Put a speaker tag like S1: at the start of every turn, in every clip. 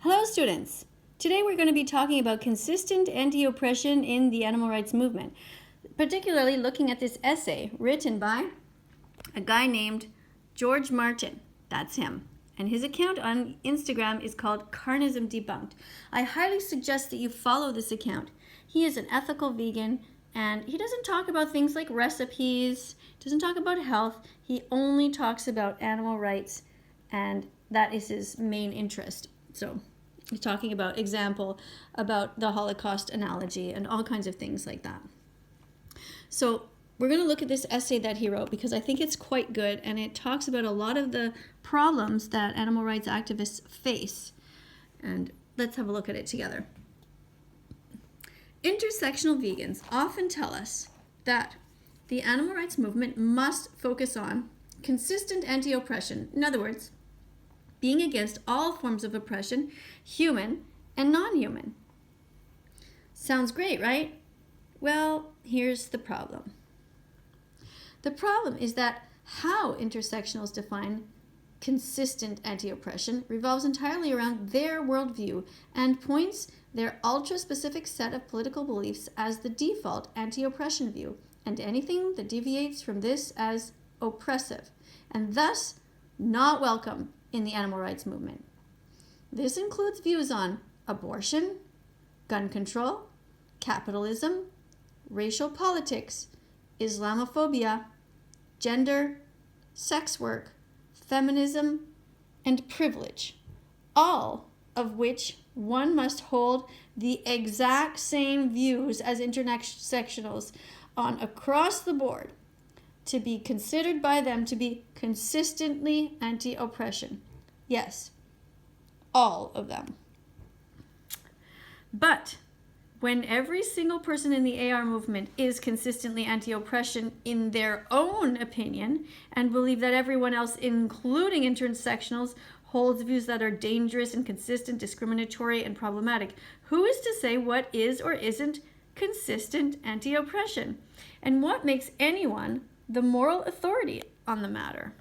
S1: Hello students! Today we're going to be talking about consistent anti-oppression in the animal rights movement, particularly looking at this essay written by a guy named George Martin. That's him. And his account on Instagram is called Carnism Debunked. I highly suggest that you follow this account. He is an ethical vegan and he doesn't talk about things like recipes, doesn't talk about health. He only talks about animal rights, and that is his main interest. So he's talking about about the Holocaust analogy and all kinds of things like that. So we're going to look at this essay that he wrote because I think it's quite good, and it talks about a lot of the problems that animal rights activists face. And let's have a look at it together. Intersectional vegans often tell us that the animal rights movement must focus on consistent anti-oppression. In other words, being against all forms of oppression, human and non-human. Sounds great, right? Well, here's the problem. The problem is that how intersectionals define consistent anti-oppression revolves entirely around their worldview and points their ultra-specific set of political beliefs as the default anti-oppression view, and anything that deviates from this as oppressive, and thus not welcome in the animal rights movement. This includes views on abortion, gun control, capitalism, racial politics, Islamophobia, gender, sex work, feminism, and privilege, all of which one must hold the exact same views as intersectionals on across the board to be considered by them to be consistently anti-oppression. Yes, all of them. But when every single person in the AR movement is consistently anti-oppression in their own opinion and believe that everyone else, including intersectionals, holds views that are dangerous, inconsistent, discriminatory, and problematic, who is to say what is or isn't consistent anti-oppression? And what makes anyone the moral authority on the matter?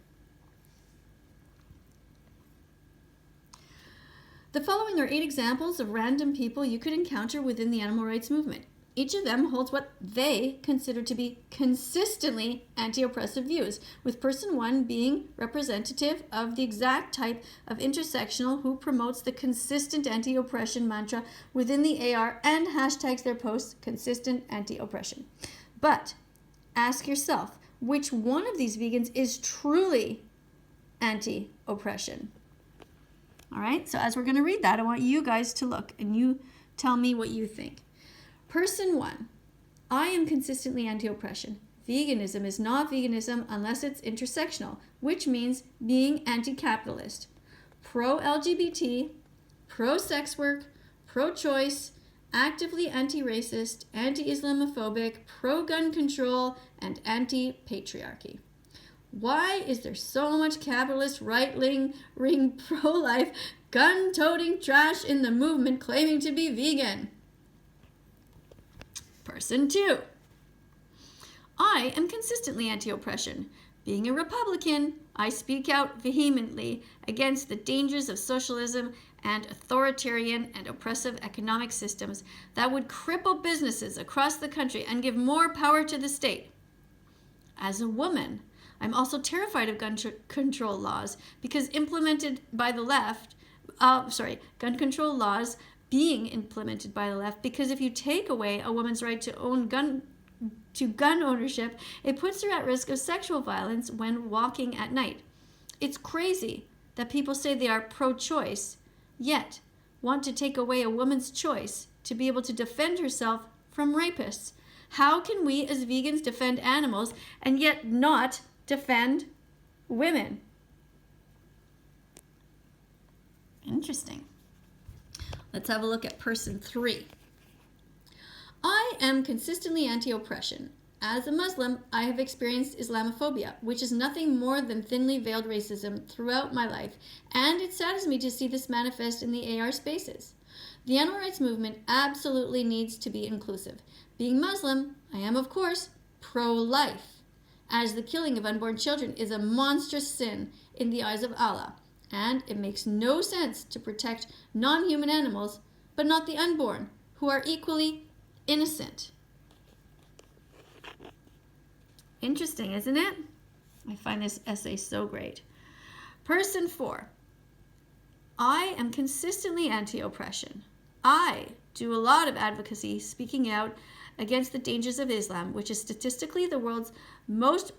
S1: The following are 8 examples of random people you could encounter within the animal rights movement. Each of them holds what they consider to be consistently anti-oppressive views, with person 1 being representative of the exact type of intersectional who promotes the consistent anti-oppression mantra within the AR and hashtags their posts consistent anti-oppression. But ask yourself, which one of these vegans is truly anti-oppression? All right, so as we're going to read that, I want you guys to look and you tell me what you think. Person 1, I am consistently anti-oppression. Veganism is not veganism unless it's intersectional, which means being anti-capitalist, pro-LGBT, pro-sex work, pro-choice, actively anti-racist, anti-Islamophobic, pro-gun control, and anti-patriarchy. Why is there so much capitalist, right-wing, pro-life, gun-toting trash in the movement claiming to be vegan? Person 2. I am consistently anti-oppression. Being a Republican, I speak out vehemently against the dangers of socialism and authoritarian and oppressive economic systems that would cripple businesses across the country and give more power to the state. As a woman, I'm also terrified of gun control laws because implemented by the left, gun control laws being implemented by the left, because if you take away a woman's right to own gun ownership, it puts her at risk of sexual violence when walking at night. It's crazy that people say they are pro-choice, yet want to take away a woman's choice to be able to defend herself from rapists. How can we as vegans defend animals and yet not defend women? Interesting. Let's have a look at person 3. I am consistently anti-oppression. As a Muslim, I have experienced Islamophobia, which is nothing more than thinly veiled racism throughout my life, and it saddens me to see this manifest in the AR spaces. The animal rights movement absolutely needs to be inclusive. Being Muslim, I am, of course, pro-life, as the killing of unborn children is a monstrous sin in the eyes of Allah. And it makes no sense to protect non-human animals, but not the unborn, who are equally innocent. Interesting, isn't it? I find this essay so great. Person 4. I am consistently anti-oppression. I do a lot of advocacy speaking out against the dangers of Islam, which is statistically the world's most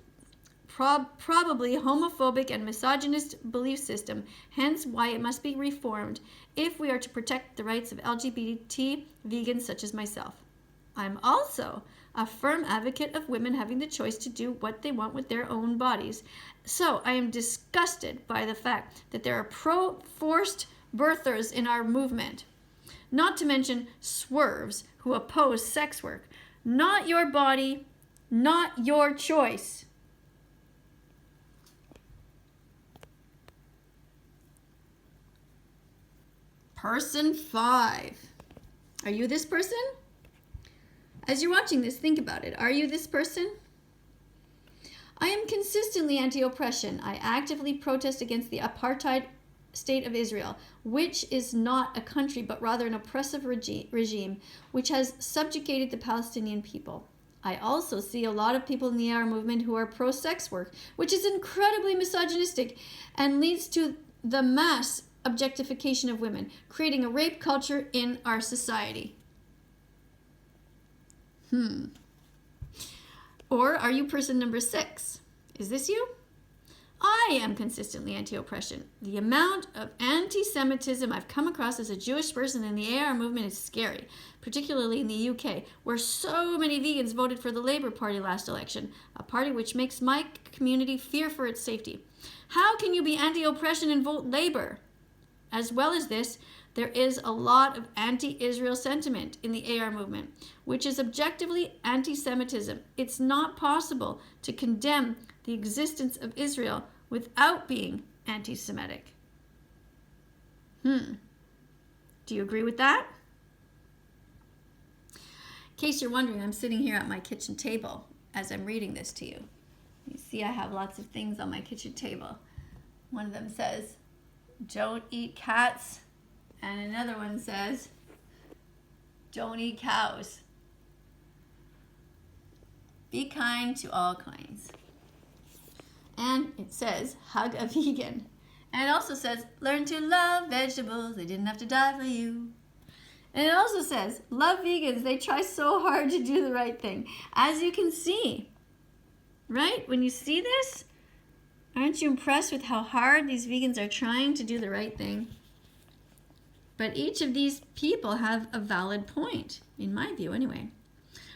S1: probably homophobic and misogynist belief system, hence why it must be reformed if we are to protect the rights of LGBT vegans such as myself. I'm also a firm advocate of women having the choice to do what they want with their own bodies. So I am disgusted by the fact that there are pro-forced birthers in our movement, not to mention swerves who oppose sex work. Not your body, not your choice. Person 5. Are you this person? As you're watching this, think about it. Are you this person? I am consistently anti-oppression. I actively protest against the apartheid state of Israel, which is not a country, but rather an oppressive regime, which has subjugated the Palestinian people. I also see a lot of people in the AR movement who are pro-sex work, which is incredibly misogynistic and leads to the mass objectification of women, creating a rape culture in our society. Or are you person number 6? Is this you? I am consistently anti-oppression. The amount of anti-Semitism I've come across as a Jewish person in the AR movement is scary, particularly in the UK, where so many vegans voted for the Labour Party last election, a party which makes my community fear for its safety. How can you be anti-oppression and vote Labour? As well as this, there is a lot of anti-Israel sentiment in the AR movement, which is objectively anti-Semitism. It's not possible to condemn the existence of Israel without being anti-Semitic. Do you agree with that? In case you're wondering, I'm sitting here at my kitchen table as I'm reading this to you. You see I have lots of things on my kitchen table. One of them says, "Don't eat cats," and another one says, "Don't eat cows. Be kind to all kinds." And it says, "Hug a vegan." And it also says, "Learn to love vegetables. They didn't have to die for you." And it also says, "Love vegans. They try so hard to do the right thing." As you can see, right? When you see this, aren't you impressed with how hard these vegans are trying to do the right thing? But each of these people have a valid point, in my view anyway.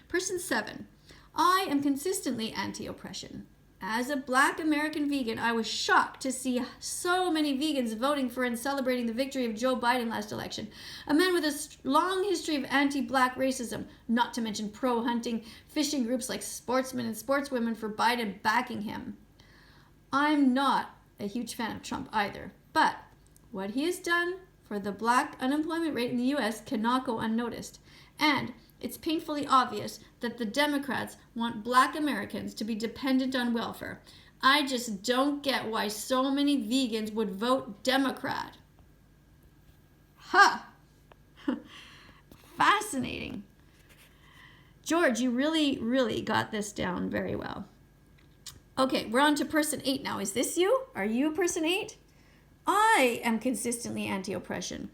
S1: Person 7. I am consistently anti-oppression. As a Black American vegan, I was shocked to see so many vegans voting for and celebrating the victory of Joe Biden last election, a man with a long history of anti-Black racism, not to mention pro-hunting, fishing groups like sportsmen and sportswomen for Biden backing him. I'm not a huge fan of Trump either, but what he has done for the Black unemployment rate in the U.S. cannot go unnoticed. And it's painfully obvious that the Democrats want Black Americans to be dependent on welfare. I just don't get why so many vegans would vote Democrat. Fascinating. George, you really got this down very well. Okay, we're on to person 8 now. Is this you? Are you person 8? I am consistently anti-oppression.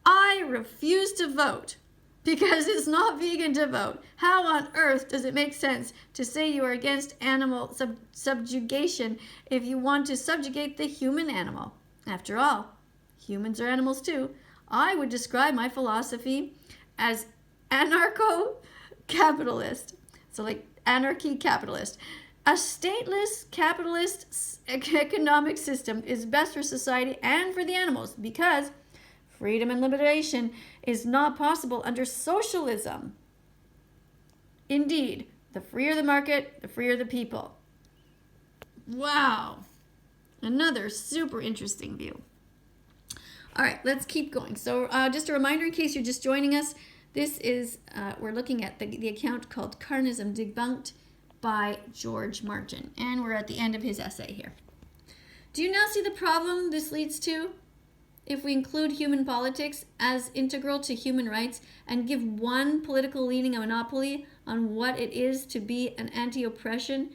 S1: I refuse to vote because it's not vegan to vote. How on earth does it make sense to say you are against animal subjugation if you want to subjugate the human animal? After all, humans are animals too. I would describe my philosophy as anarcho-capitalist. So like anarchy capitalist. A stateless capitalist economic system is best for society and for the animals because freedom and liberation is not possible under socialism. Indeed, the freer the market, the freer the people. Wow. Another super interesting view. All right, let's keep going. So just a reminder in case you're just joining us, this is, we're looking at the account called Carnism Debunked by George Martin. And we're at the end of his essay here. Do you now see the problem this leads to? If we include human politics as integral to human rights and give one political leaning a monopoly on what it is to be an anti-oppression,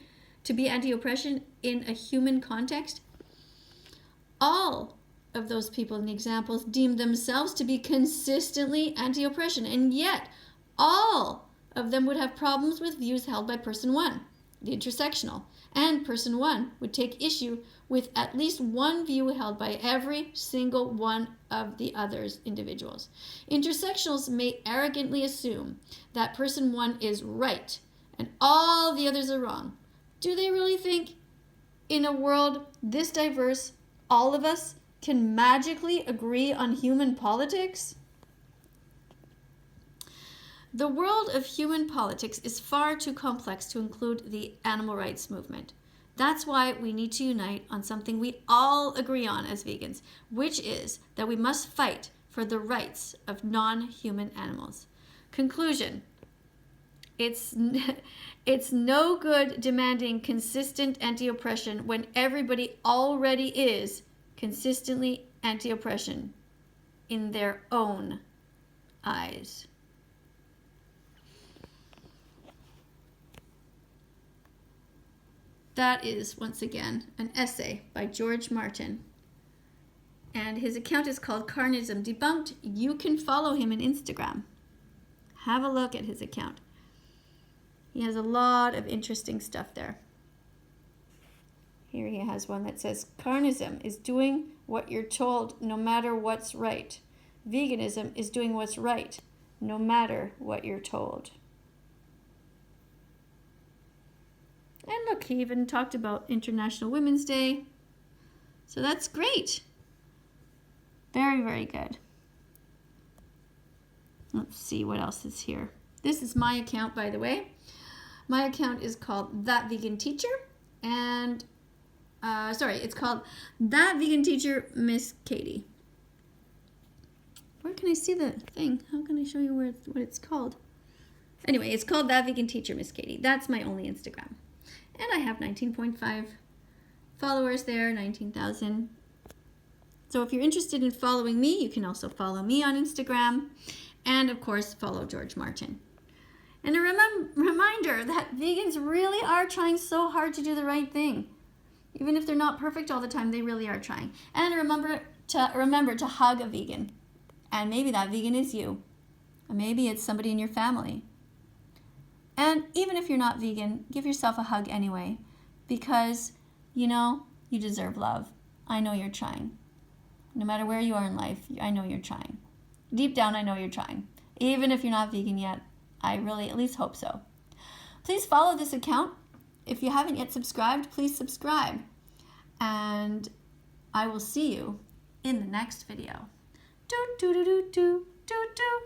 S1: in a human context, all of those people in the examples deem themselves to be consistently anti-oppression, and yet all of them would have problems with views held by person one, the intersectional, and person one would take issue with at least one view held by every single one of the others individuals. Intersectionals may arrogantly assume that person one is right and all the others are wrong. Do they really think in a world this diverse, all of us can magically agree on human politics? The world of human politics is far too complex to include the animal rights movement. That's why we need to unite on something we all agree on as vegans, which is that we must fight for the rights of non-human animals. Conclusion: it's no good demanding consistent anti-oppression when everybody already is consistently anti-oppression in their own eyes. That is, once again, an essay by George Martin. And his account is called Carnism Debunked. You can follow him on Instagram. Have a look at his account. He has a lot of interesting stuff there. Here he has one that says, Carnism is doing what you're told no matter what's right. Veganism is doing what's right no matter what you're told. And look, he even talked about International Women's Day. So that's great. Very, very good. Let's see what else is here. This is my account, by the way. My account is called That Vegan Teacher. And, it's called That Vegan Teacher, Miss Katie. Where can I see the thing? How can I show you what it's called? Anyway, it's called That Vegan Teacher, Miss Katie. That's my only Instagram. And I have 19.5 followers there, 19,000. So if you're interested in following me, you can also follow me on Instagram. And of course, follow George Martin. And a reminder that vegans really are trying so hard to do the right thing. Even if they're not perfect all the time, they really are trying. And remember to hug a vegan. And maybe that vegan is you. Or maybe it's somebody in your family. And even if you're not vegan, give yourself a hug anyway, because, you deserve love. I know you're trying. No matter where you are in life, I know you're trying. Deep down, I know you're trying. Even if you're not vegan yet, I really at least hope so. Please follow this account. If you haven't yet subscribed, please subscribe. And I will see you in the next video. Do, do, do, do, do, do, do.